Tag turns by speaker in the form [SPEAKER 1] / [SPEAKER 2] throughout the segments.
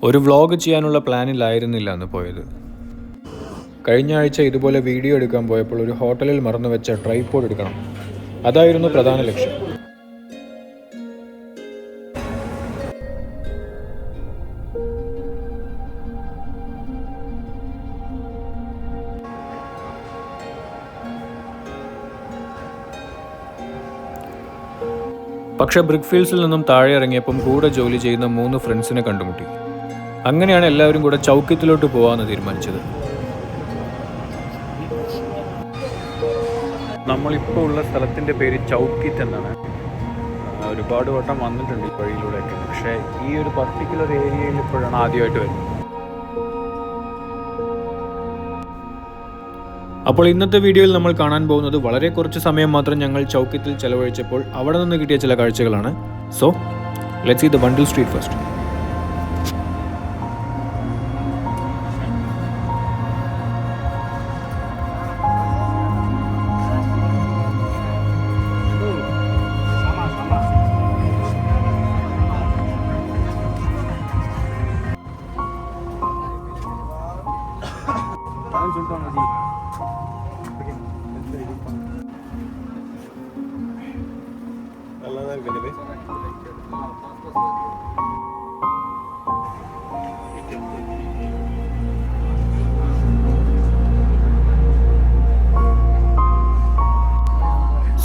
[SPEAKER 1] ഒരു വ്ളോഗ് ചെയ്യാനുള്ള പ്ലാനിലായിരുന്നില്ല അന്ന് പോയത്. കഴിഞ്ഞ ആഴ്ച ഇതുപോലെ വീഡിയോ എടുക്കാൻ പോയപ്പോൾ ഒരു ഹോട്ടലിൽ മറന്നു വെച്ച ട്രൈപോഡ് എടുക്കണം. അതായിരുന്നു പ്രധാന ലക്ഷ്യം. പക്ഷേ ബ്രിക്ക്ഫീൽഡ്സിൽ നിന്നും താഴെ ഇറങ്ങിയപ്പം കൂടെ ജോലി ചെയ്യുന്ന 3 ഫ്രണ്ട്സിനെ കണ്ടുമുട്ടി. അങ്ങനെയാണ് എല്ലാവരും കൂടെ ചൗക്കിത്തിലോട്ട് പോകാമെന്ന് തീരുമാനിച്ചത്. നമ്മളിപ്പോൾ ഉള്ള സ്ഥലത്തിൻ്റെ പേര് ചൗക്കിത്ത് എന്നാണ്. ഒരുപാട് വട്ടം വന്നിട്ടുണ്ട് ഈ വഴിയിലൂടെയൊക്കെ, പക്ഷേ ഈ ഒരു പർട്ടിക്കുലർ ഏരിയയിൽ ഇപ്പോഴാണ് ആദ്യമായിട്ട് വരുന്നത്. അപ്പോൾ ഇന്നത്തെ വീഡിയോയിൽ നമ്മൾ കാണാൻ പോകുന്നത് വളരെ കുറച്ച് സമയം മാത്രം ഞങ്ങൾ ചൗക്കിത്തിൽ ചെലവഴിച്ചപ്പോൾ അവിടെ നിന്ന് കിട്ടിയ ചില കാഴ്ചകളാണ്. So let's see the bundle street first.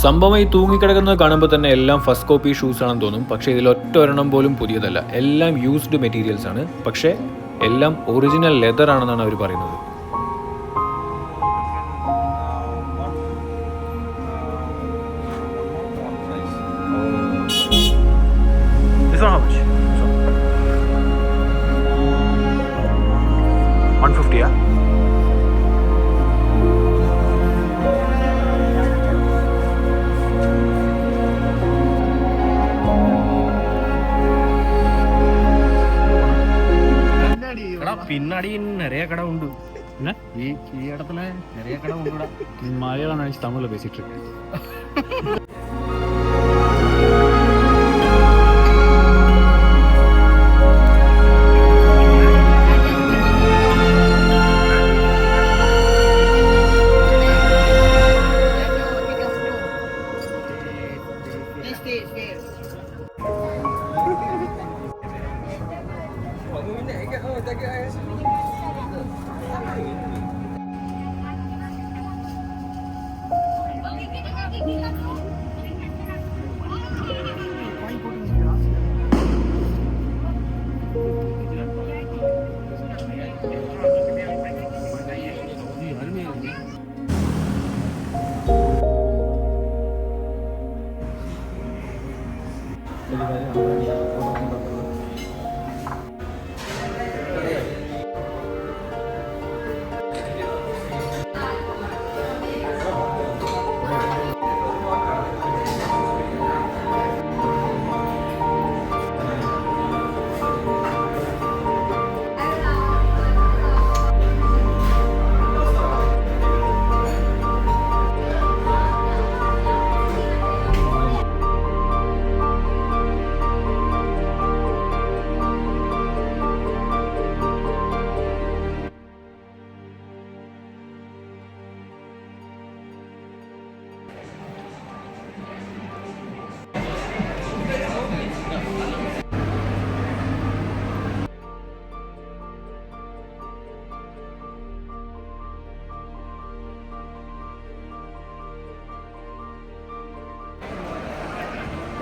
[SPEAKER 1] സംഭവം ഈ തൂങ്ങിക്കിടക്കുന്നത് കാണുമ്പോൾ തന്നെ എല്ലാം ഫസ്റ്റ് കോപ്പി ഷൂസ് ആണെന്ന് തോന്നും. പക്ഷേ ഇതിൽ ഒറ്റ ഒരെണ്ണം പോലും പുതിയതല്ല. എല്ലാം യൂസ്ഡ് മെറ്റീരിയൽസ് ആണ്. പക്ഷേ എല്ലാം ഒറിജിനൽ ലെതർ ആണെന്നാണ് അവർ പറയുന്നത്.
[SPEAKER 2] பின்னாடி நிறைய கடை உண்டு. என்ன ഈ இடத்துல நிறைய கடை உண்டுடா. மலையாளம் நினைச்சு தமிழ்ல பேசிட்டு இருக்கேன்.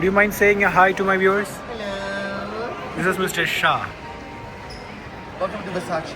[SPEAKER 1] Do you mind saying a hi to my viewers?
[SPEAKER 3] Hello.
[SPEAKER 1] This is Mr. Shah.
[SPEAKER 3] Welcome to Versace.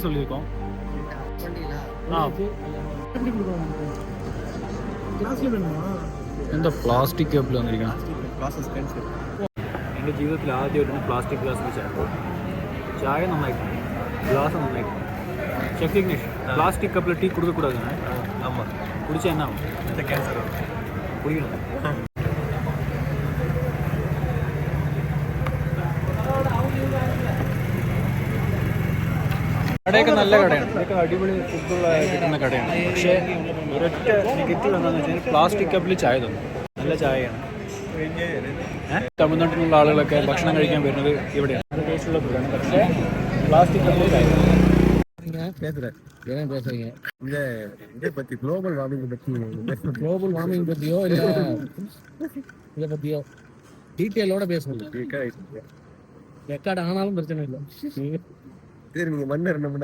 [SPEAKER 2] சொல்லியிருக்கோம். എന്താ പ്ലാസ്റ്റിക് കപ്പിൽ വന്നിരിക്കണം. എൻ്റെ ജീവിതത്തിൽ ആദ്യമായിട്ട് പ്ലാസ്റ്റിക് ഗ്ലാസ് വെച്ചായിരുന്നു. ചായ നന്നായിട്ടുണ്ട്, ഗ്ലാസ് നന്നായിട്ടുണ്ട്. ഷെഫ് ഇഗ്നേഷ്, പ്ലാസ്റ്റിക് കപ്പിൽ ടീ കൊടുക്കக்கூடாது.
[SPEAKER 3] ஆமாம்.
[SPEAKER 2] കുടിച്ചാൽ എന്നാവും?
[SPEAKER 3] கேன்சர்
[SPEAKER 2] കുടിക്കണം. കടയൊക്കെ നല്ല കടയാണ്, ഇതൊക്കെ അടിപൊളി ഫുഡുള്ള കിട്ടുന്ന കടയാണ്. പക്ഷേ ഒരൊറ്റ നെഗറ്റീവ് എന്താണെന്ന് വെച്ചാൽ പ്ലാസ്റ്റിക് കപ്പിൽ ചായ തന്നു. നല്ല ചായയാണ്. തമിഴ്നാട്ടിൽ നിന്നുള്ള ആളുകളൊക്കെ ഭക്ഷണം കഴിക്കാൻ വരുന്നത് ഇവിടെയാണ്. നല്ല ടേസ്റ്റുള്ള ഫുഡാണ്, പക്ഷേ പ്ലാസ്റ്റിക് കപ്പിൽ ചായ തന്നു.
[SPEAKER 3] இந்த இதை பற்றி குளோபல் வார்மிங் பற்றியோ இல்லை இதை பற்றியோ டீட்டெயிலோட பேசணும். ரெக்கார்டு ஆனாலும் பிரச்சனை இல்லை. சரி, நீங்கள் மன்னர் நம்ம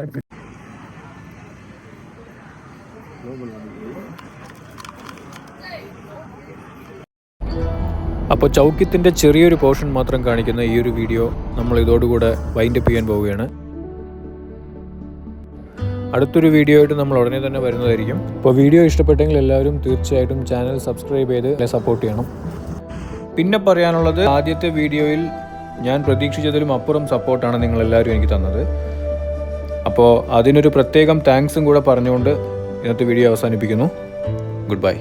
[SPEAKER 1] അപ്പോൾ ചൗക്കിത്തിൻ്റെ ചെറിയൊരു പോർഷൻ മാത്രം കാണിക്കുന്ന ഈ ഒരു വീഡിയോ നമ്മൾ ഇതോടുകൂടെ വൈൻഡപ്പ് ചെയ്യാൻ പോവുകയാണ്. അടുത്തൊരു വീഡിയോ ആയിട്ട് നമ്മൾ ഉടനെ തന്നെ വരുന്നതായിരിക്കും. അപ്പോൾ വീഡിയോ ഇഷ്ടപ്പെട്ടെങ്കിൽ എല്ലാവരും തീർച്ചയായിട്ടും ചാനൽ സബ്സ്ക്രൈബ് ചെയ്ത് സപ്പോർട്ട് ചെയ്യണം. പിന്നെ പറയാനുള്ളത്, ആദ്യത്തെ വീഡിയോയിൽ ഞാൻ പ്രതീക്ഷിച്ചതിലും അപ്പുറം സപ്പോർട്ടാണ് നിങ്ങളെല്ലാവരും എനിക്ക് തന്നത്. അപ്പോൾ അതിനൊരു പ്രത്യേകം താങ്ക്സും കൂടെ പറഞ്ഞുകൊണ്ട് ഇന്നത്തെ വീഡിയോ അവസാനിപ്പിക്കുന്നു. Good bye.